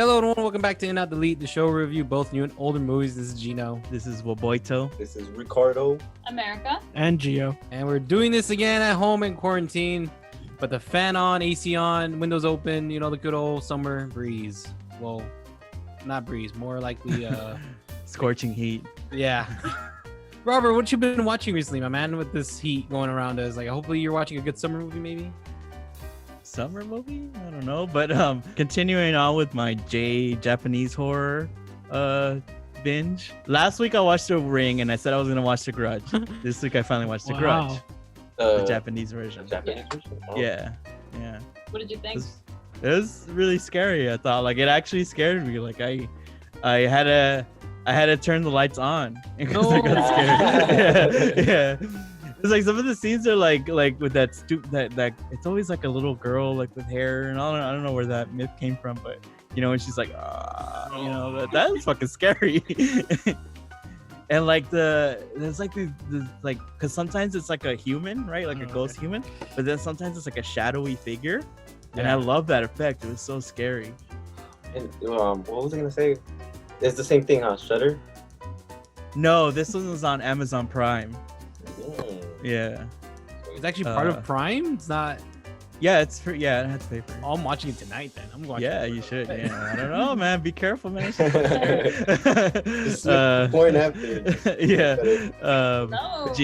Hello everyone, welcome back to In Out Delete, the show review both new and older movies. This is Gino. This is Waboito. This is Ricardo. America. And Gio. And we're doing this again at home in quarantine. But the fan on, AC on, windows open, you know, the good old summer breeze. Well, not breeze, more likely Scorching heat. Yeah. Robert, what you been watching recently, my man, with this heat going around us? Like, hopefully you're watching a good summer movie, maybe? Summer movie? I don't know. But continuing on with my Japanese horror binge. Last week I watched The Ring and I said I was going to watch The Grudge. This week I finally watched The Grudge. The Japanese version. Version? Oh. Yeah. What did you think? It was really scary. I thought, like, it actually scared me. Like, I had to turn the lights on because I got scared. yeah. It's like some of the scenes are like with that that it's always like a little girl like with hair, and I don't know where that myth came from, but you know, and she's like, you know, that's fucking scary. And like there's like the like, because sometimes it's like a human, right, like a ghost human, but then sometimes it's like a shadowy figure, and I love that effect. It was so scary. And what was I gonna say? It's the same thing, huh? Shudder? No, this one was on Amazon Prime. Yeah. It's actually part of Prime? It's not... Yeah, it's free. Yeah, it has to pay for it. Oh, I'm watching it tonight then. I'm watching it. You should. Yeah, I don't know, man. Be careful, man. Point after. Yeah. No.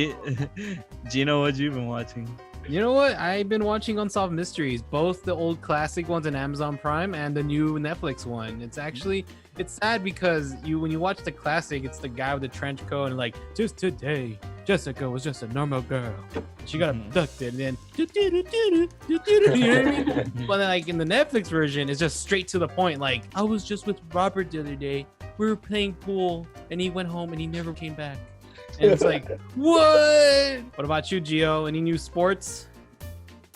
Gino, what you been watching? You know what? I've been watching Unsolved Mysteries, both the old classic ones on Amazon Prime and the new Netflix one. It's actually... It's sad because when you watch the classic, it's the guy with the trench coat and like, just today, Jessica was just a normal girl. She got abducted, and then you know what I mean? But then, like in the Netflix version, it's just straight to the point. Like, I was just with Robert the other day. We were playing pool, and he went home and he never came back. And it's like, what? What about you, Gio? Any new sports?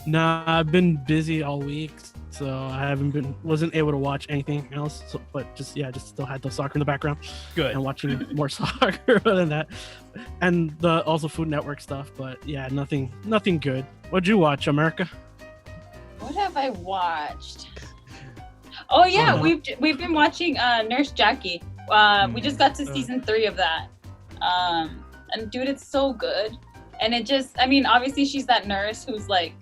Nah, I've been busy all week, so I wasn't able to watch anything else. So, but just still had the soccer in the background. Good. And watching more soccer other than that, and the also Food Network stuff. But yeah, nothing good. What'd you watch, America? What have I watched? Oh yeah, we've been watching Nurse Jackie. We just got to season 3 of that. And dude, it's so good. And it just, I mean, obviously she's that nurse who's like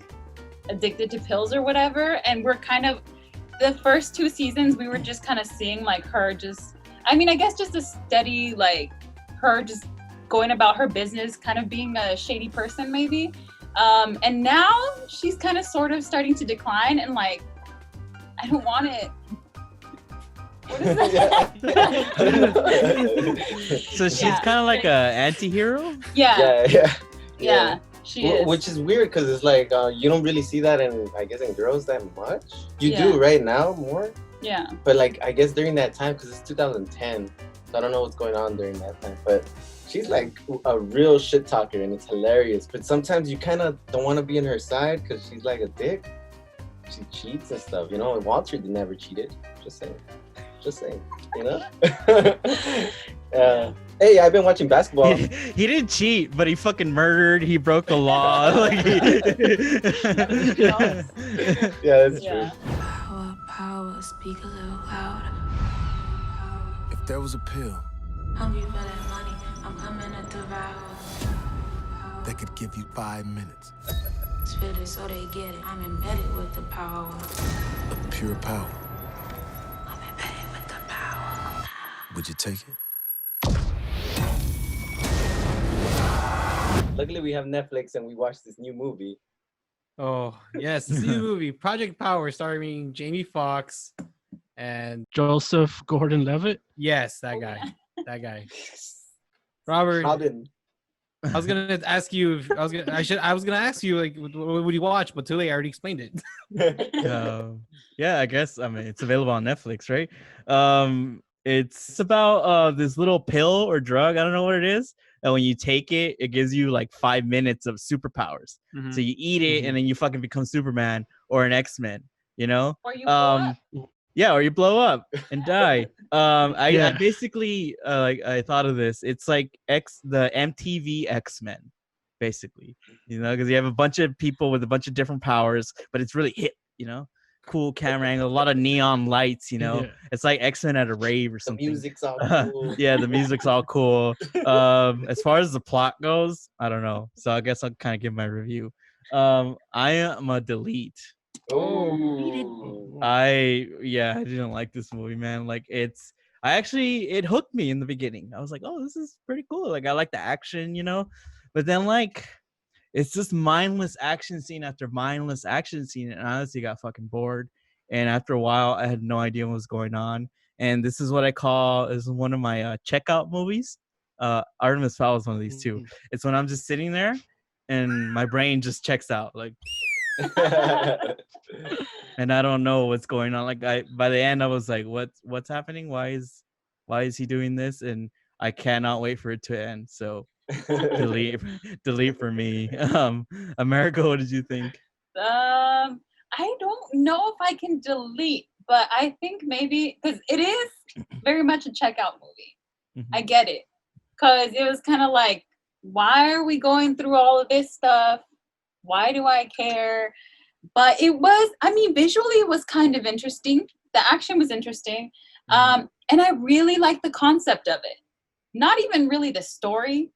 addicted to pills or whatever, and we're kind of, the first 2 seasons we were just kind of seeing like her just, I mean, I guess just a steady, like her just going about her business, kind of being a shady person maybe, and now she's kind of sort of starting to decline, and like, I don't want it. What is that? So she's kind of like a anti-hero? Yeah, she is. Which is weird because it's like you don't really see that in girls that much. You do right now more. Yeah. But like I guess during that time, because it's 2010, so I don't know what's going on during that time. But she's like a real shit talker, and it's hilarious. But sometimes you kind of don't want to be on her side because she's like a dick. She cheats and stuff, you know. Walter never cheated. Just saying, you know. Hey, I've been watching basketball. He didn't cheat, but he fucking murdered. He broke the law. Yeah, that's true. Power, speak a little louder. If there was a pill Hungry for that money, I'm coming to devour. that could give you 5 minutes Spit it so they get it. I'm embedded with the power. of pure power, I'm embedded with the power. would you take it? Luckily, we have Netflix and we watched this new movie. Oh, yes, this new movie, Project Power, starring Jamie Foxx and Joseph Gordon-Levitt. yes, that guy. That guy. Robert, Robin. I was gonna ask you like what would you watch, but too late, I already explained it. Yeah, I guess, I mean, it's available on Netflix, right? It's about this little pill or drug, I don't know what it is, and when you take it, it gives you like 5 minutes of superpowers. So you eat it and then you fucking become Superman or an X-Men, you know? Or you blow up. Yeah, or you blow up and die. I basically I thought of this. It's like the MTV X-Men, basically, you know, because you have a bunch of people with a bunch of different powers, but it's really hip, you know. cool camera angle, a lot of neon lights. You know, Yeah. it's like X-Men at a rave or The something. music's all cool. Yeah, the music's all cool. As far as the plot goes, I don't know. So I guess I'll kind of give my review. I am a delete. Oh. I didn't like this movie, man. Like it hooked me in the beginning. I was like, oh, this is pretty cool. Like I like the action, you know. But then like it's just mindless action scene after mindless action scene, and I honestly got fucking bored. And after a while, I had no idea what was going on. And this is what I call is one of my checkout movies. Artemis Fowl is one of these too. Mhm. It's when I'm just sitting there, and my brain just checks out. Like, and I don't know what's going on. Like by the end I was like, what's happening? Why is he doing this? And I cannot wait for it to end. So delete for me. America, what did you think? I don't know if I can delete, but I think maybe because it is very much a checkout movie. Mhm. I get it, because it was kind of like, why are we going through all of this stuff? Why do I care? But it was, I mean, visually it was kind of interesting. The action was interesting. And I really liked the concept of it. Not even really the story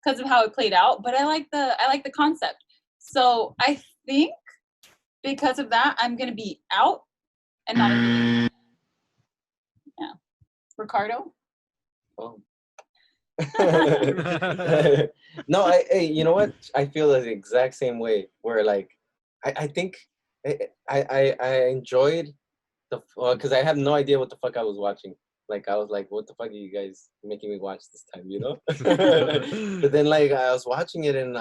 because of how it played out, but I like the concept. So I think because of that, I'm gonna be out and not a delete. Yeah. Ricardo? Oh. No, you know what? I feel the exact same way. Where like, I think I enjoyed because I have no idea what the fuck I was watching. Like I was like, what the fuck are you guys making me watch this time? You know? But then like I was watching it and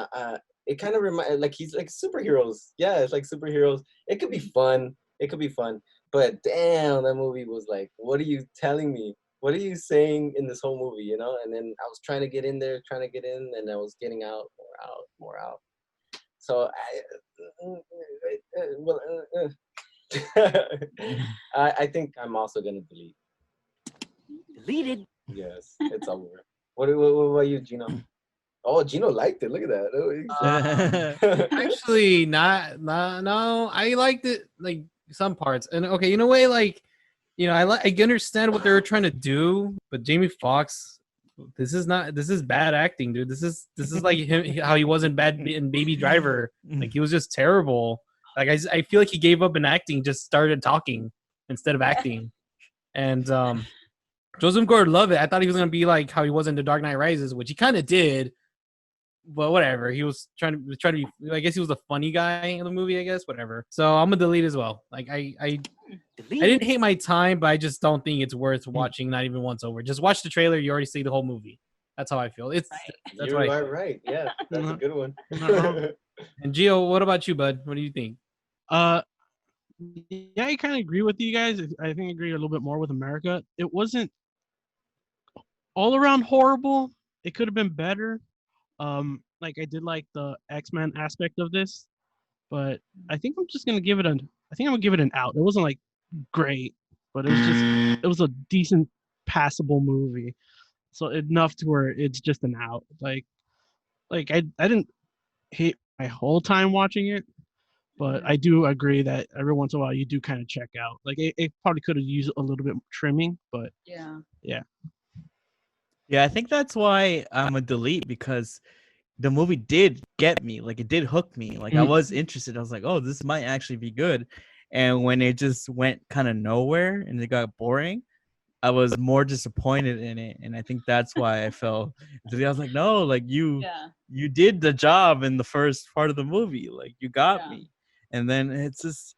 it kind of reminded like he's like superheroes. Yeah, it's like superheroes. It could be fun. It could be fun. But damn, that movie was like, what are you telling me? What are you saying in this whole movie, you know? And then I was trying to get in there, trying to get in, and I was getting out, more out. So I think I'm also gonna delete. Deleted. Yes, it's over. What about you, Gino? Oh, Gino liked it. Look at that. Actually, no. I liked it, like some parts. And okay, in a way, like, you know, I understand what they were trying to do, but Jamie Foxx, this is bad acting, dude. This is like him, how he was in Baby Driver. Like he was just terrible. Like I feel like he gave up in acting, just started talking instead of acting. And Joseph Gordon-Levitt, I thought he was gonna be like how he was in The Dark Knight Rises, which he kind of did. But whatever, he was trying to be. I guess he was the funny guy in the movie. I guess whatever. So I'm gonna delete as well. Like I didn't hate my time, but I just don't think it's worth watching. Not even once over. Just watch the trailer. You already see the whole movie. That's how I feel. That's You right. are right. Yeah, that's a good one. And Gio, what about you, bud? What do you think? Yeah, I kind of agree with you guys. I think I agree a little bit more with America. It wasn't all around horrible. It could have been better. Like I did like the X-Men aspect of this, but I think I'm just gonna give it an. I think I'm gonna give it an out. It wasn't like great, but it was a decent, passable movie. So enough to where it's just an out. Like I didn't hate my whole time watching it, but I do agree that every once in a while you do kind of check out. Like it probably could have used a little bit trimming, but Yeah. Yeah, I think that's why I'm a delete, because the movie did get me. Like it did hook me. Like I was interested. I was like, oh, this might actually be good. And when it just went kind of nowhere and it got boring, I was more disappointed in it. And I think that's why I fell. I was like, no, like you did the job in the first part of the movie. Like you got me. And then it's just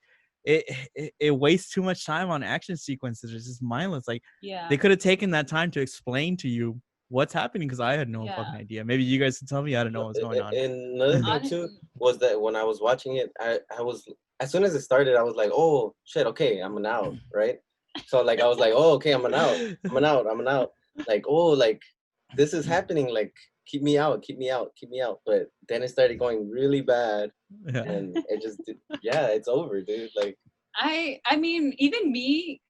it wastes too much time on action sequences. It's just mindless. Like they could have taken that time to explain to you what's happening, because I had no fucking idea. Maybe you guys can tell me. I don't know what's going on. And another thing too was that when I was watching it, I was, as soon as it started, I was like, oh shit, okay, I'm an out, right? So like I was like, oh okay, I'm an out. Like, oh, like this is happening, like keep me out. But then it started going really bad, and it just it's over, dude. Like I mean, even me,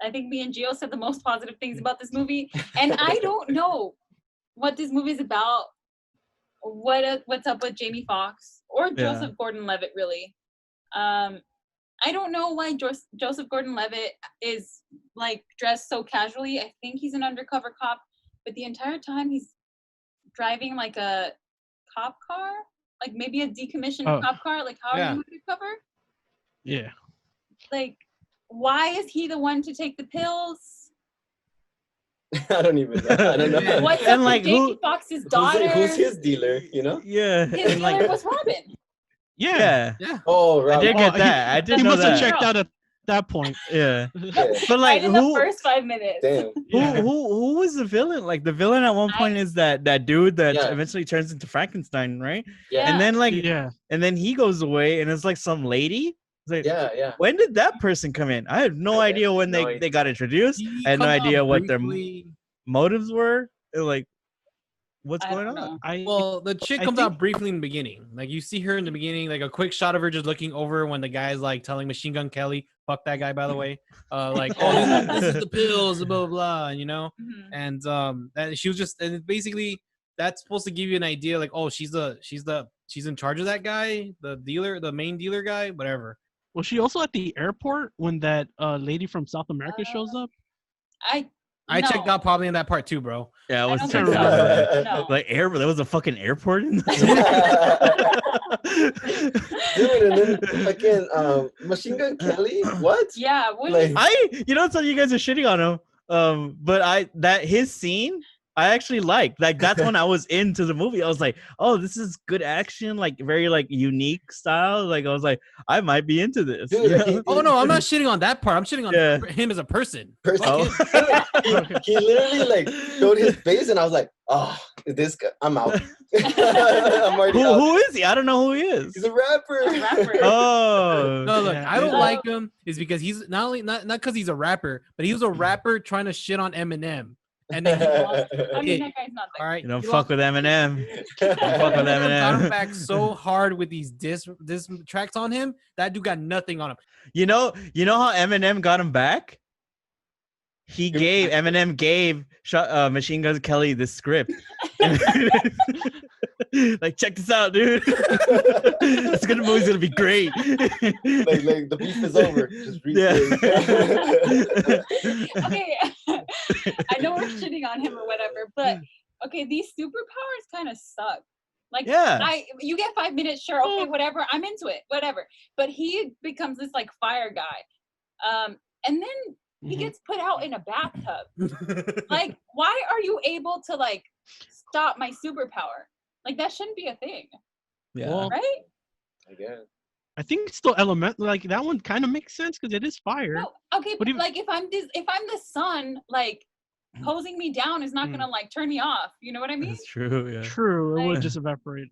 I think me and Gio said the most positive things about this movie, and I don't know what this movie is about. What's up with Jamie Foxx or Joseph Gordon-Levitt, really? I don't know why Joseph Gordon-Levitt is like dressed so casually. I think he's an undercover cop, but the entire time he's driving like a cop car, like maybe a decommissioned cop car. Like, how are you undercover? Yeah. Like, why is he the one to take the pills? I don't even know. I don't know. What's And up like, with Jamie Foxx's daughter? Who's his dealer? You know? Yeah. His And dealer like, was Robin. Yeah. yeah. Oh, I right. did get Oh, that. I did He know must have that. checked out at that point. Yeah. Yeah. But like, Right in the who? first 5 minutes. Damn. Who was the villain? Like the villain at one point is that dude that Yeah. eventually turns into Frankenstein, right? Yeah. And then like Yeah. and then he goes away and it's like some lady. It's like, Yeah. when did that person come in? I have no idea when no they idea. got introduced. He I had no comes out idea what their briefly. motives were. Like, what's I going don't on? know. Well, the chick I comes think- out briefly in the beginning. Like you see her in the beginning, like a quick shot of her just looking over when the guy's like telling Machine Gun Kelly, "Fuck that guy," by the way. Like, oh, this is the pills, blah blah blah, you know. Mhm. And she was just, and basically that's supposed to give you an idea, like, oh, she's in charge of that guy, the dealer, the main dealer guy, whatever. Was she also at the airport when that lady from South America shows up? I checked No. out probably in that part too, bro. Yeah, I was don't think checking so. out that. No. Like there was a fucking airport in this. Dude, and then again, Machine Gun Kelly. What? Yeah, what Like- is You know, so you guys are shitting on him. But his scene I actually liked. Like that's when I was into the movie. I was like, oh, this is good action, like very like unique style. Like I was like, I might be into this. Dude, you like, know? Oh no, I'm not shitting on that part. I'm shitting on him as a person. Oh. he literally like showed his face, and I was like, "Oh, this guy, I'm out. I'm already out." Who is he? I don't know who he is. He's a rapper. Oh, No, look, Yeah. I don't like him is because he's not because he's a rapper, but he was a rapper trying to shit on Eminem. And then he lost. I mean, that guy's not All right, you don't he fuck lost- with Eminem. Fuck with Eminem got him Eminem. back so hard with these diss tracks on him. That dude got nothing on him. You know how Eminem got him back? Eminem gave Machine Gun Kelly the script. Like, check this out, dude. This movie's gonna be great. like the beef is over. Just read Okay, I know we're shitting on him or whatever, but okay, these superpowers kind of suck. Like, Yeah. you get 5 minutes, sure, okay, whatever, I'm into it, whatever. But he becomes this like fire guy, and then he gets put out in a bathtub. Like, why are you able to like stop my superpower? Like that shouldn't be a thing, Yeah. Well, right? I guess. I think it's still element. Like that one kind of makes sense because it is fire. No, okay, But but even- like if I'm the sun, like hosing me down is not gonna like turn me off. You know what I mean? That's true. Yeah. True, it would Like- just evaporate.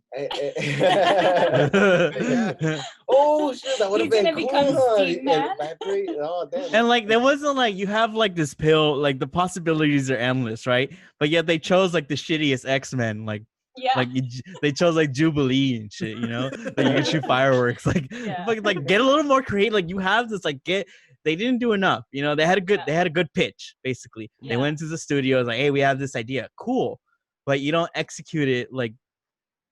Oh shit, that would have He's been gonna cool. become Huh? Steam Man. Evaporate. Oh damn. And like there wasn't like you have like this pill, like the possibilities are endless, right? But yet they chose like the shittiest X-Men, like Yeah. like they chose like Jubilee and shit, you know? Like you can shoot fireworks, like Yeah. like get a little more creative. Like you have this like they didn't do enough, you know? They had a good pitch basically. They Yeah. went to the studios like, hey, we have this idea, cool, but you don't execute it like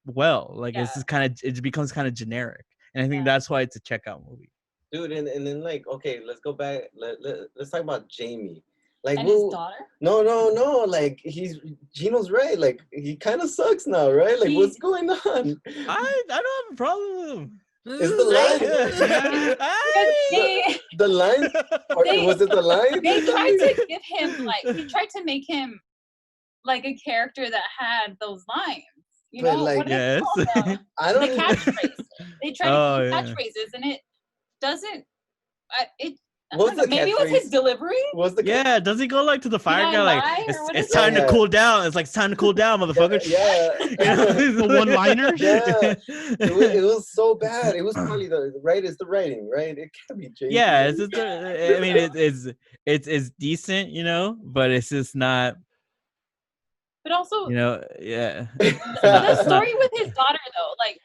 well. Like it's Yeah. just kind of it becomes kind of generic, and I think Yeah. that's why it's a checkout movie. Dude, and then like, okay, let's go back. Let's talk about Jamie. Like, And his who- daughter. No. Like, Gino's right. Like, he kind of sucks now, right? Like, what's going on? I don't have a problem with him. Is the line? They, The line? Or They- was it the line? they tried to give him he tried to make him like a character that had those lines. You But, know, like, what do they call yes. them? I The don't. catchphrase. They try Oh, to yeah. do catchphrases, and it doesn't. I What's don't know, the maybe it was his catchphrase? delivery. What's the Yeah, does he go like to the fire I guy like lie, or what it's is time it? to cool down? It's like it's time to cool down, motherfucker. Yeah. The one-liners? Yeah. It was so bad. It was probably it's the writing, right? It can't be Jamie. Yeah, it's just, I mean it's decent, you know, but it's just not, But also, you know, yeah. the story with his daughter, though, like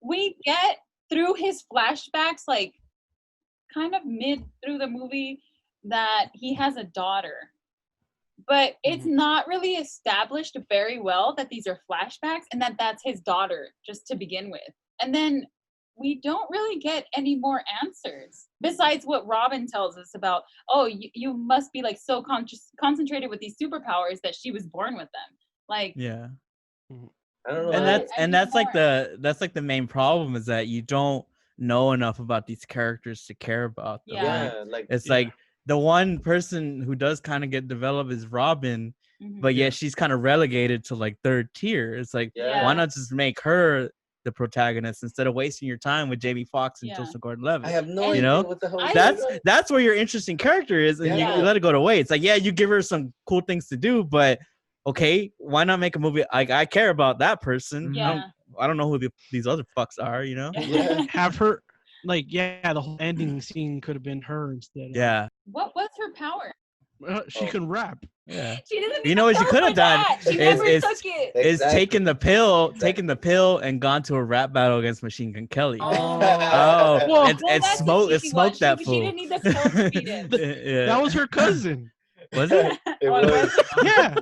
we get through his flashbacks, like kind of mid through the movie, that he has a daughter, but it's not really established very well that these are flashbacks and that that's his daughter just to begin with. And then we don't really get any more answers besides what Robin tells us about. Oh, you must be like so concentrated with these superpowers that she was born with them. Like, yeah. I don't know. And that's like the main problem is that you don't know enough about these characters to care about them. Yeah. It's like the one person who does kind of get developed is Robin, but yet she's kind of relegated to like third tier. It's like, why not just make her the protagonist instead of wasting your time with Jamie Foxx and Joseph Gordon-Levitt? I have no idea what the hell. That's where your interesting character is, and you let it go to waste. It's like, yeah, you give her some cool things to do, but okay, why not make a movie? I care about that person. I don't know who these other fucks are, you know? Have her, like, the whole ending scene could have been her instead. Yeah. What was her power? She can rap. Yeah. She doesn't. You know what she could have done is taken the pill and gone to a rap battle against Machine Gun Kelly. And smoked that fool. She didn't need the pill to beat him. That was her cousin. Was it? It was. Yeah.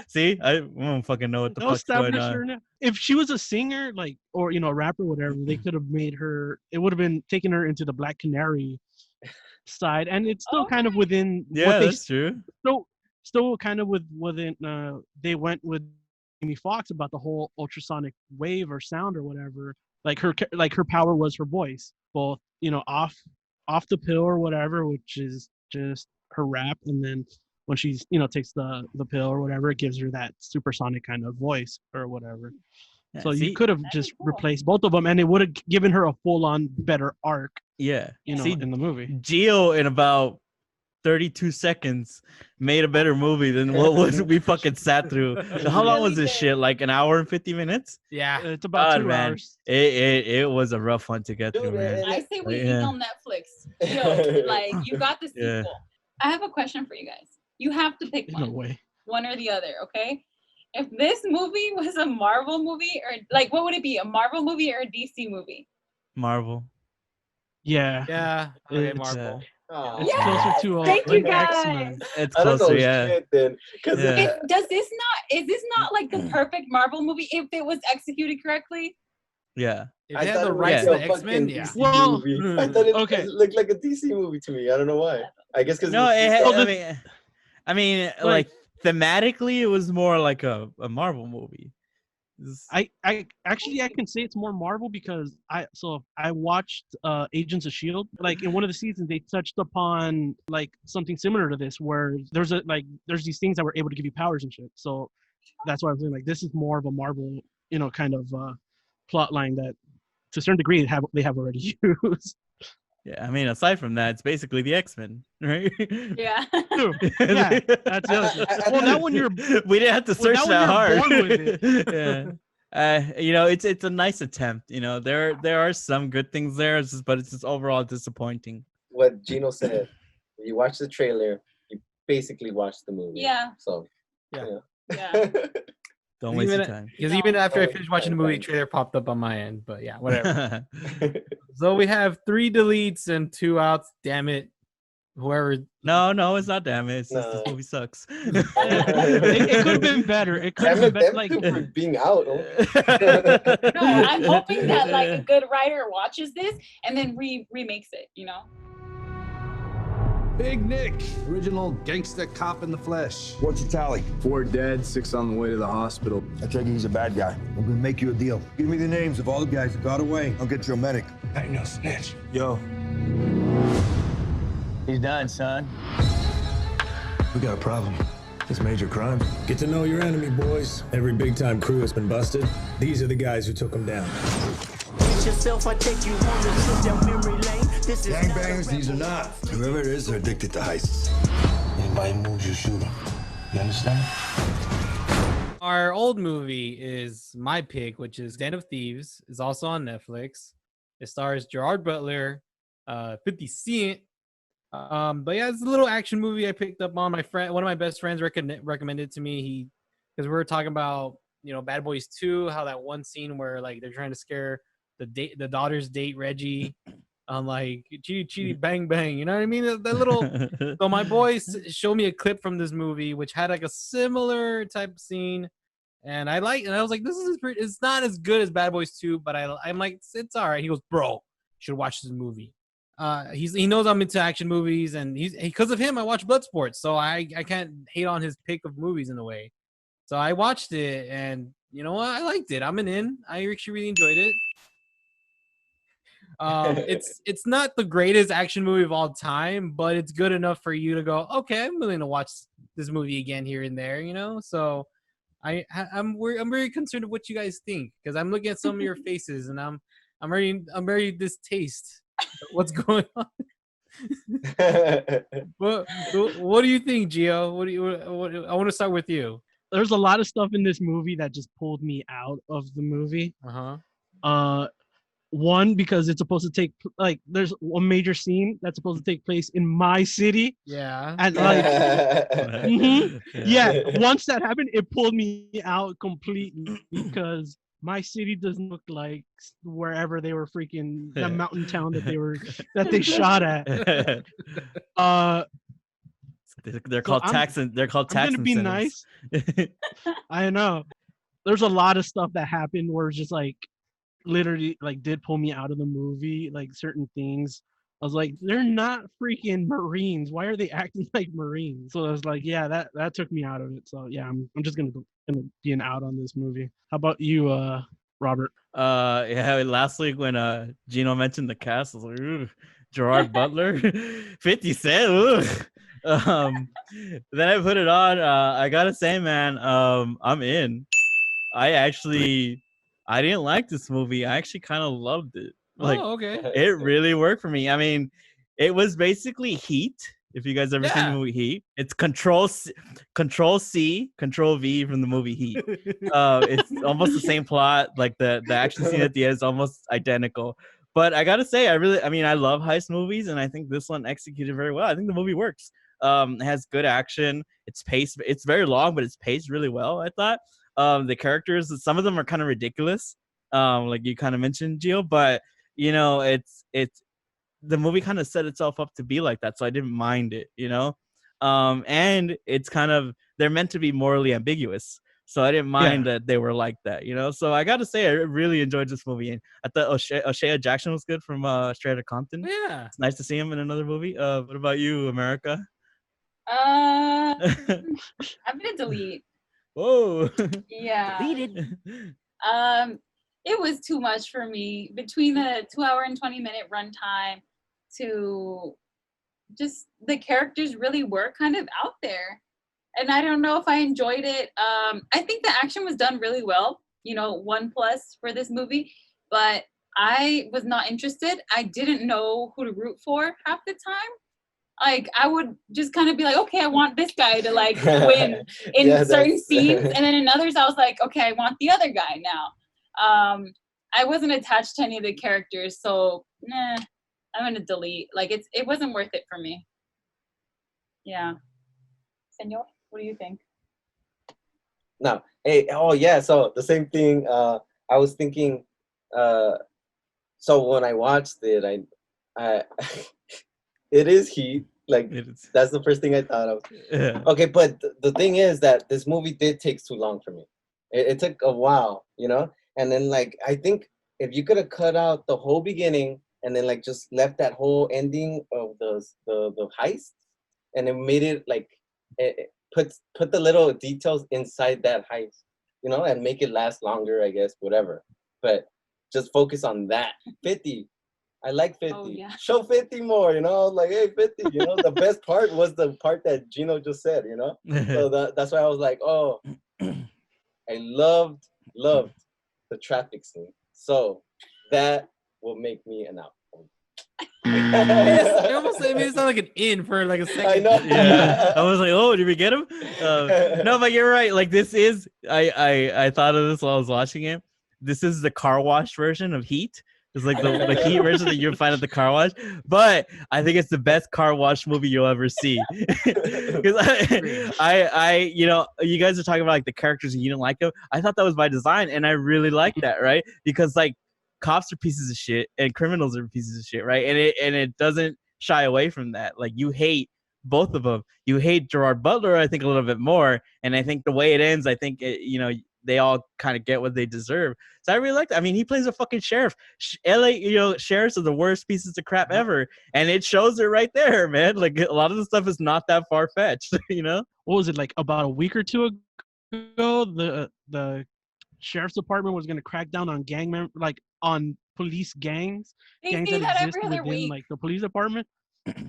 See, I don't fucking know what the fuck's going on. If she was a singer, like, or a rapper, or whatever, they could have made her. It would have been taking her into the Black Canary side, and it's still kind of within. That's true. Still kind of within. They went with Jamie Foxx about the whole ultrasonic wave or sound or whatever. Like her power was her voice, both off the pill or whatever, which is just her rap, and then when she's takes the pill or whatever, it gives her that supersonic kind of voice or whatever. So you could have just replaced both of them, and it would have given her a full-on better arc. Yeah, in the movie. Gio in about 32 seconds made a better movie than what we fucking sat through. How long was this shit? Like an hour and 50 minutes? Yeah, it's about 2 hours. It was a rough one to get through, man. I say we email Netflix. Like, you got the sequel. I have a question for you guys. You have to pick one. No way. One or the other, okay? If this movie was a Marvel movie, or like, what would it be? A Marvel movie or a DC movie? Marvel. Yeah. Okay, Marvel. It's closer to Thank you guys. X-Men. It's closer, Shit, then, is this not like the perfect Marvel movie if it was executed correctly? Yeah. If they had the rights to the X-Men, Well, I thought it looked like a DC movie to me. I don't know why. I guess because I mean, like thematically, it was more like a Marvel movie. I can say it's more Marvel because I watched Agents of S.H.I.E.L.D. Like in one of the seasons they touched upon like something similar to this where there's these things that were able to give you powers and shit. So that's why I was saying like this is more of a Marvel kind of plot line that to a certain degree they have already used. Yeah, I mean, aside from that, it's basically the X-Men, right? Yeah. Yeah, that's it. Well, that one we didn't have to search that hard. Born with it. Yeah. It's a nice attempt. There are some good things there, but it's just overall disappointing. What Gino said. If you watch the trailer, you basically watch the movie. Yeah. So. Yeah. Don't waste your time. Because even after I finished watching the movie, trailer popped up on my end. But yeah, whatever. So we have 3 deletes and 2 outs. Damn it. Whoever. No, it's not damn it. It's just this movie sucks. It could have been better. It could have been like being out. No, I'm hoping that like a good writer watches this and then remakes it, Big Nick, original gangsta cop in the flesh. What's your tally? 4 dead, 6 on the way to the hospital. I take it he's a bad guy. I'm gonna make you a deal. Give me the names of all the guys that got away. I'll get you a medic. I ain't no snitch. Yo. He's done, son. We got a problem. It's major crime. Get to know your enemy, boys. Every big-time crew has been busted. These are the guys who took them down. Yourself, I take you on the trip down memory lane. This is gangbangers, these are not. Whoever it is, they're addicted to heists. Anybody moves, you shoot them. You understand? Our old movie is my pick, which is Den of Thieves. It's also on Netflix. It stars Gerard Butler, 50 Cent. But yeah, it's a little action movie I picked up on. One of my best friends recommended to me. Because we were talking about Bad Boys 2, how that one scene where like they're trying to scare the daughters date Reggie on like cheaty bang bang, you know what I mean? That little. So my boys showed me a clip from this movie which had like a similar type of scene, and I was like, this is pretty. It's not as good as Bad Boys 2, but I'm like, it's all right. He goes, bro, you should watch this movie. He knows I'm into action movies, and because of him, I watch Bloodsport, so I can't hate on his pick of movies in a way. So I watched it, and you know what? I liked it. I'm in. I actually really enjoyed it. It's not the greatest action movie of all time, but it's good enough for you to go, okay, I'm willing to watch this movie again here and there, you know. So I'm very concerned of what you guys think, because I'm looking at some of your faces, and I'm very distaste what's going on. What do you think, Gio? I want to start with you. There's a lot of stuff in this movie that just pulled me out of the movie. One, because it's supposed to take there's a major scene that's supposed to take place in my city. Yeah. And yeah, once that happened, it pulled me out completely, because my city doesn't look like wherever they were freaking the mountain town that they shot at. They're called Texans. They're called Texans. I'm gonna be nice. I know. There's a lot of stuff that happened where it's just like literally like did pull me out of the movie. Like certain things, I was like, they're not freaking Marines. Why are they acting like Marines? So I was like, yeah, that took me out of it. So yeah, I'm just gonna be an out on this movie. How about you, Robert? Yeah. Last week when Gino mentioned the cast, I was like, ooh, Gerard Butler, 50 Cent. Ooh. Then I put it on. I gotta say, man, I'm in. I didn't like this movie. I actually kind of loved it. Like, okay. It really worked for me. I mean, it was basically Heat. If you guys ever seen the movie Heat, it's Control C, Control V from the movie Heat. It's almost the same plot. Like the action scene at the end is almost identical. But I gotta say, I love heist movies, and I think this one executed very well. I think the movie works. It has good action. It's paced. It's very long, but it's paced really well, I thought. The characters, some of them are kind of ridiculous, like you kind of mentioned, Gio. But you know, it's the movie kind of set itself up to be like that, so I didn't mind it. You know, and it's kind of, they're meant to be morally ambiguous, so I didn't mind that they were like that. You know, so I got to say, I really enjoyed this movie, and I thought O'Shea Jackson was good from Straight Outta Compton. Yeah, it's nice to see him in another movie. What about you, America? I'm gonna delete. Whoa. Yeah. Deleted. It was too much for me, between the 2-hour and 20-minute runtime to just the characters really were kind of out there. And I don't know if I enjoyed it. I think the action was done really well, 1+ for this movie, but I was not interested. I didn't know who to root for half the time. Like, I would just kind of be like, okay, I want this guy to like win in certain scenes, and then in others I was like, okay, I want the other guy now. I wasn't attached to any of the characters, so I'm gonna delete. Like, it wasn't worth it for me. Yeah. Senor, what do you think? No. Hey, oh yeah, so the same thing. I was thinking, so when I watched it, I it is Heat. Like, that's the first thing I thought of. Yeah. Okay, but the thing is that this movie did take too long for me. It took a while, And then, like, I think if you could have cut out the whole beginning and then, like, just left that whole ending of the heist, and it made it, like, it put the little details inside that heist, and make it last longer, I guess, whatever. But just focus on that. 50. I like 50. Oh, yeah. Show 50 more, like, hey, 50, the best part was the part that Gino just said, So that's why I was like, oh, I loved the traffic scene. So that will make me an out. It almost made it sound like an in for like a second. I know. Yeah. I was like, oh, did we get him? No, but you're right. Like, this is, I thought of this while I was watching it. This is the car wash version of Heat. It's like the Heat version that you'll find at the car wash, but I think it's the best car wash movie you'll ever see. Because you guys are talking about like the characters and you didn't like them. I thought that was by design, and I really like that, right? Because like cops are pieces of shit and criminals are pieces of shit, right? And it doesn't shy away from that. Like, you hate both of them. You hate Gerard Butler, I think, a little bit more, and I think the way it ends, I think they all kind of get what they deserve. So I really like that. I mean, he plays a fucking sheriff. LA, sheriffs are the worst pieces of crap ever, and it shows it right there, man. Like a lot of the stuff is not that far fetched, What was it, like about a week or two ago? The sheriff's department was going to crack down on on police gangs. They gangs say that exist every other within week. like the police department.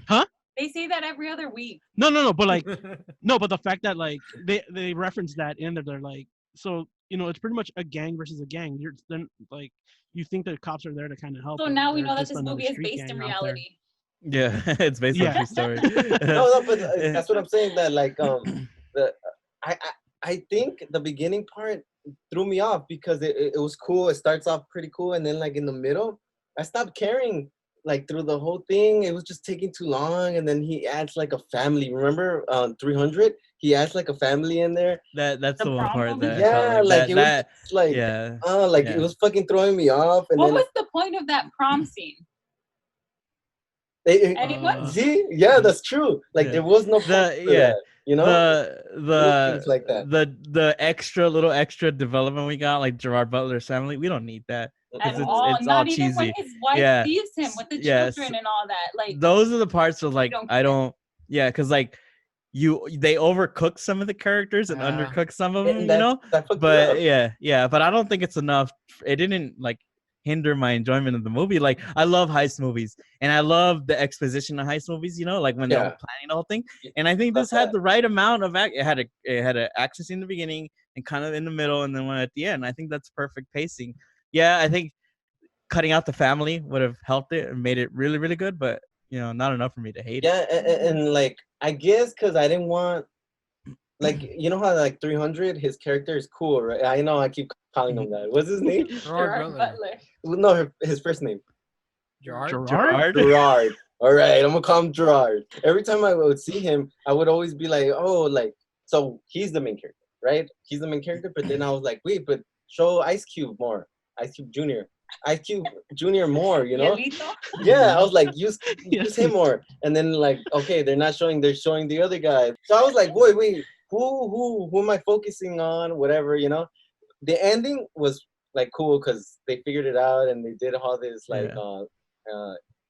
Huh? They say that every other week. No, but like no, but the fact that like they reference that in there, they're like, so it's pretty much a gang versus a gang. You're then like you think the cops are there to kind of help. So now we know that this movie is based in reality. Yeah, it's based on true story. No, but that's what I'm saying. That like I think the beginning part threw me off because it was cool. It starts off pretty cool, and then like in the middle, I stopped caring. Like through the whole thing, it was just taking too long, and then he adds like a family. Remember, 300? He adds like a family in there. That's the one part that it was fucking throwing me off. And what was the point of that prom scene? Anyone? See, yeah, that's true. Like there was no point for that, like that. The little extra development we got, like Gerard Butler's family, we don't need that. At It's all, all not cheesy. even when his wife leaves him with the children and all that. Like those are the parts of like because like they overcook some of the characters and undercook some of them, but but I don't think it's enough. It didn't like hinder my enjoyment of the movie. Like I love heist movies and I love the exposition of heist movies, like when they're planning the whole thing. And I think this had the right amount of it had an action scene in the beginning and kind of in the middle and then one at the end. I think that's perfect pacing. Yeah, I think cutting out the family would have helped it and made it really, really good, but not enough for me to hate it. Yeah, and like I guess because I didn't want, like, how like 300, his character is cool, right? I know I keep calling him that. What's his name? Gerard Butler. No, his first name. Gerard. Gerard. All right, I'm gonna call him Gerard. Every time I would see him, I would always be like, oh, like, so he's the main character, right? He's the main character, but then I was like, wait, but show Ice Cube more. Ice Cube Junior more, Yeah, I was like, use him more. And then like, okay, they're showing the other guy. So I was like, wait, who am I focusing on? Whatever, The ending was like cool because they figured it out and they did all this like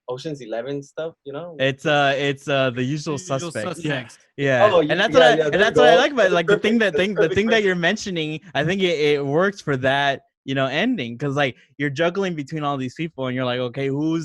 Ocean's 11 stuff, It's the usual suspects. Yeah. Oh, and that's what I like about it. Like the thing that you're mentioning, I think it works for that ending because like you're juggling between all these people and you're like, okay, who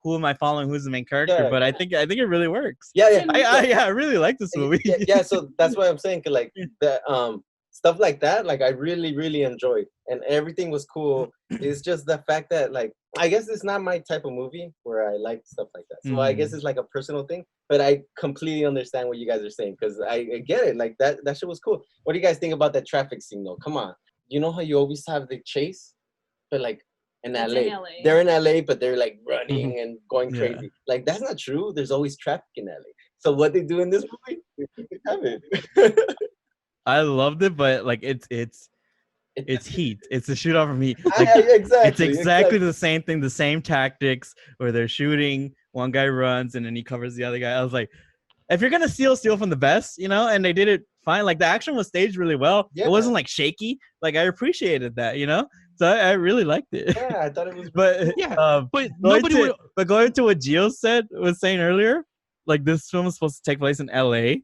am I following? Who's the main character? But I think it really works. I really like this movie. So that's what I'm saying. Cause like the stuff like that, like I really, really enjoyed, and everything was cool. It's just the fact that like I guess it's not my type of movie where I like stuff like that. So I guess it's like a personal thing. But I completely understand what you guys are saying because I get it. Like that shit was cool. What do you guys think about that traffic scene though? Come on. You know how you always have the chase, but like in LA. They're in LA, but they're like running and going crazy. Like that's not true. There's always traffic in LA. So what they do in this movie, they have it. I loved it, but like it's heat. It's a shootout from heat. Like, exactly. It's exactly the same thing, the same tactics where they're shooting. One guy runs and then he covers the other guy. I was like, if you're gonna steal from the best, and they did it fine. Like the action was staged really well. It wasn't like shaky. Like I appreciated that, So I really liked it. Yeah, I thought it was. But going to what Gio was saying earlier, like this film is supposed to take place in LA,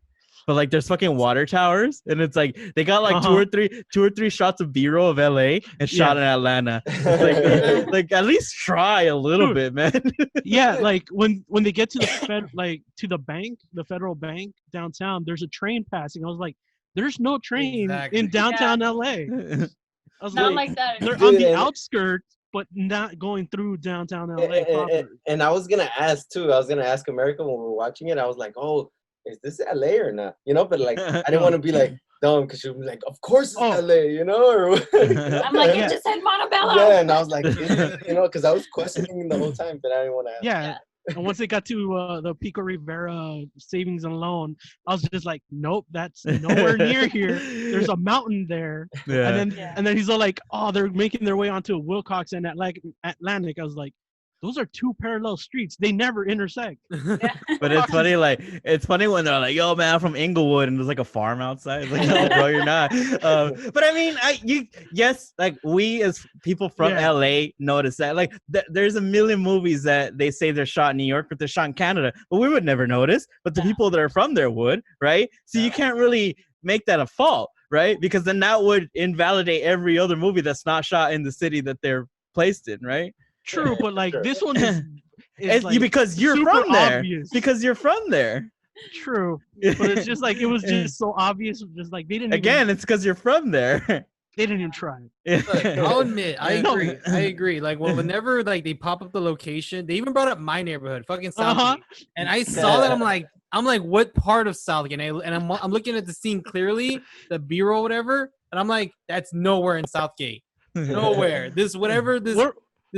but like there's fucking water towers, and it's like they got like two or three shots of B-roll of LA and shot in Atlanta. It's like at least try a little bit, man. Yeah, like when they get to the bank, the federal bank downtown, there's a train passing. I was like, there's no train in downtown LA. I was not like that. They're on the outskirts, but not going through downtown LA. And I was gonna ask too. I was gonna ask America when we were watching it. I was like, oh, is this LA or not? But like I didn't want to be like dumb because she would be like, of course it's LA, Or I'm like, it just said Montebello. Yeah, and I was like, because I was questioning the whole time, but I didn't want to ask. Yeah. And once they got to the Pico Rivera savings and loan, I was just like, nope, that's nowhere near here. There's a mountain there. Yeah. And then he's all like, oh, they're making their way onto Wilcox and Atlantic. I was like, those are two parallel streets. They never intersect. But it's funny, like it's funny when they're like, "Yo, man, I'm from Inglewood," and there's like a farm outside. It's like, no, bro, you're not. But I mean, yes, like we as people from LA notice that. Like, there's a million movies that they say they're shot in New York, but they're shot in Canada. But we would never notice. But the people that are from there would, right? So you can't really make that a fault, right? Because then that would invalidate every other movie that's not shot in the city that they're placed in, right? True, but like this one is like because you're from there. Obvious. Because you're from there. True, but it's just like it was just so obvious. Just like they didn't. It's because you're from there. They didn't even try. Look, I'll admit, I agree. I agree. Like whenever like they pop up the location, they even brought up my neighborhood, fucking Southgate, and I saw that. I'm like, what part of Southgate? And I'm looking at the scene clearly, the B-roll, whatever, and I'm like, that's nowhere in Southgate. Nowhere. This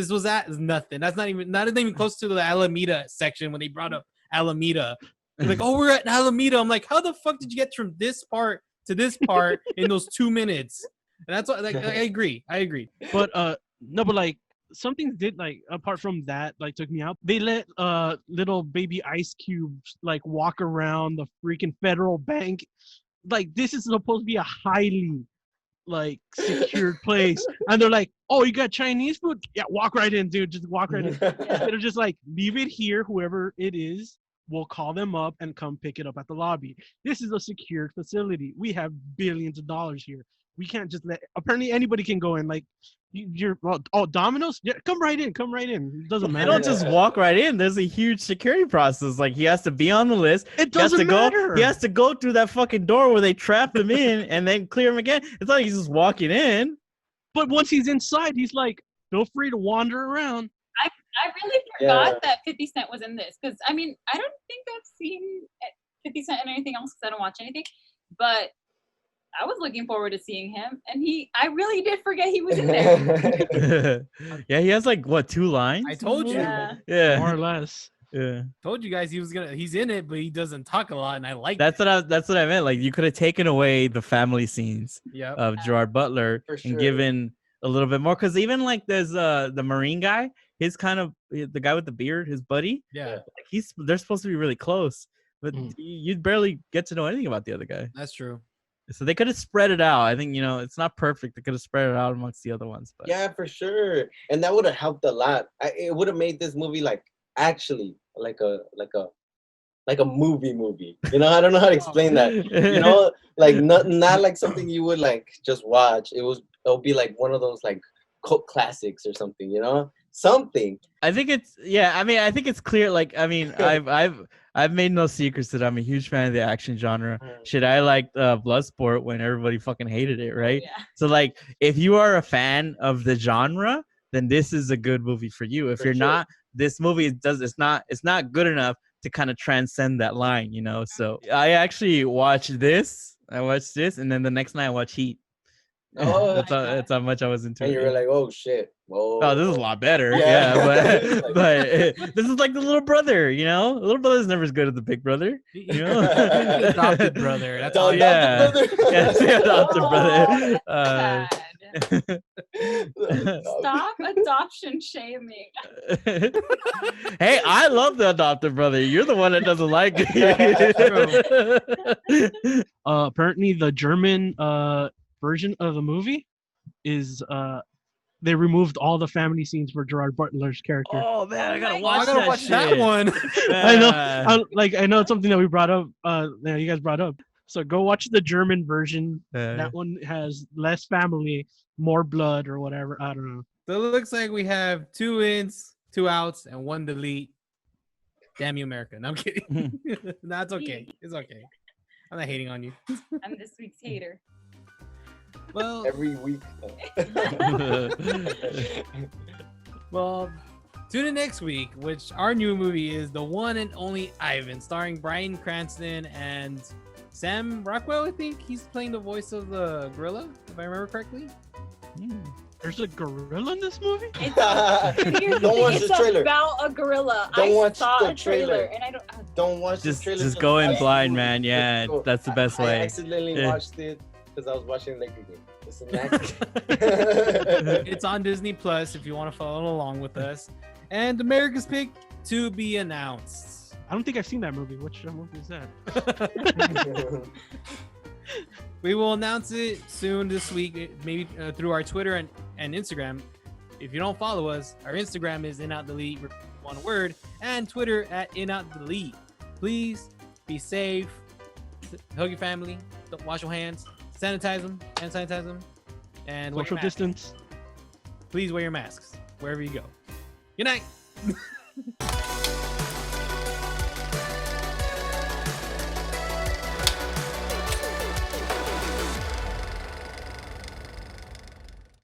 was at is nothing. That's not even close to the Alameda section when they brought up Alameda. They're like, oh, we're at Alameda. I'm like, how the fuck did you get from this part to this part in those 2 minutes? And that's what, like, I agree. But no, but like something did, like, apart from that, like took me out. They let little baby Ice Cubes like walk around the freaking Federal Bank. Like, this is supposed to be a highly like secured place, and they're like, oh, you got Chinese food? Yeah, walk right in, dude. Just walk right in. Instead of just like, leave it here, whoever it is, we'll call them up and come pick it up at the lobby. This is a secured facility. We have billions of dollars here. We can't just let, apparently anybody can go in. Like, Domino's? Yeah, come right in. It doesn't matter. They don't just walk right in. There's a huge security process. Like, he has to be on the list. It doesn't matter. He has to go through that fucking door where they trap him in and then clear him again. It's not like he's just walking in. But once he's inside, he's like, feel free to wander around. I really forgot that 50 Cent was in this, because I mean, I don't think I've seen 50 Cent in anything else because I don't watch anything, but I was looking forward to seeing him, and I really did forget he was in there. Yeah, he has like what, 2 lines? I told you. Yeah. More or less. Yeah. Told you guys he's in it, but he doesn't talk a lot, and I like that's what I meant. Like, you could have taken away the family scenes of Gerard Butler and given a little bit more, because even like there's the Marine guy, his kind of the guy with the beard, his buddy. Yeah. Like, they're supposed to be really close, but you'd barely get to know anything about the other guy. That's true. So they could have spread it out. I think, it's not perfect. They could have spread it out amongst the other ones. But. Yeah, for sure. And that would have helped a lot. It would have made this movie like actually like a movie. I don't know how to explain that. Like not like something you would like just watch. It'll be like one of those like cult classics or something. Something. I think it's I think it's clear. Like, I mean, I've made no secrets that I'm a huge fan of the action genre. Shit, I liked Bloodsport when everybody fucking hated it, right? Yeah. So like, if you are a fan of the genre, then this is a good movie for you. If you're not, this movie it's not good enough to kind of transcend that line, So I actually watched this. And then the next night I watched Heat. Oh, that's how much I was into it. And you were like, oh shit. Whoa. Oh, this is a lot better. Yeah, but this is like the little brother, The little brother's never as good as the big brother. The adopted brother. That's all. Yeah, it's the adopted brother. Stop adoption shaming. Hey, I love the adopted brother. You're the one that doesn't like it. Apparently, the German version of the movie is they removed all the family scenes for Gerard Butler's character. Oh man, I gotta watch that one. I know it's something that we brought up. You guys brought up. So go watch the German version. That one has less family, more blood, or whatever. I don't know. So it looks like we have 2 ins, 2 outs, and 1 delete. Damn you, America. No, I'm kidding. No, it's okay. It's okay. I'm not hating on you. I'm this week's hater. Well, every week. Well, tune in next week, which our new movie is The One and Only Ivan, starring Bryan Cranston and Sam Rockwell. I think he's playing the voice of the gorilla, if I remember correctly. There's a gorilla in this movie? Don't watch the trailer. It's about a gorilla. Don't watch the trailer. And I don't watch the trailer. Just go in blind, man. Yeah, that's the best way. I accidentally watched it because I was watching Laker game. It's an It's on Disney Plus if you want to follow along with us. And America's pick to be announced. I don't think I've seen that movie. Which movie is that? We will announce it soon this week, maybe through our Twitter and Instagram. If you don't follow us, our Instagram is inoutdelete, one word, and Twitter at inoutdelete. Please be safe. Hug your family. Don't wash your hands. Sanitize them. And wear Social your masks. distance. Please wear your masks wherever you go. Good night.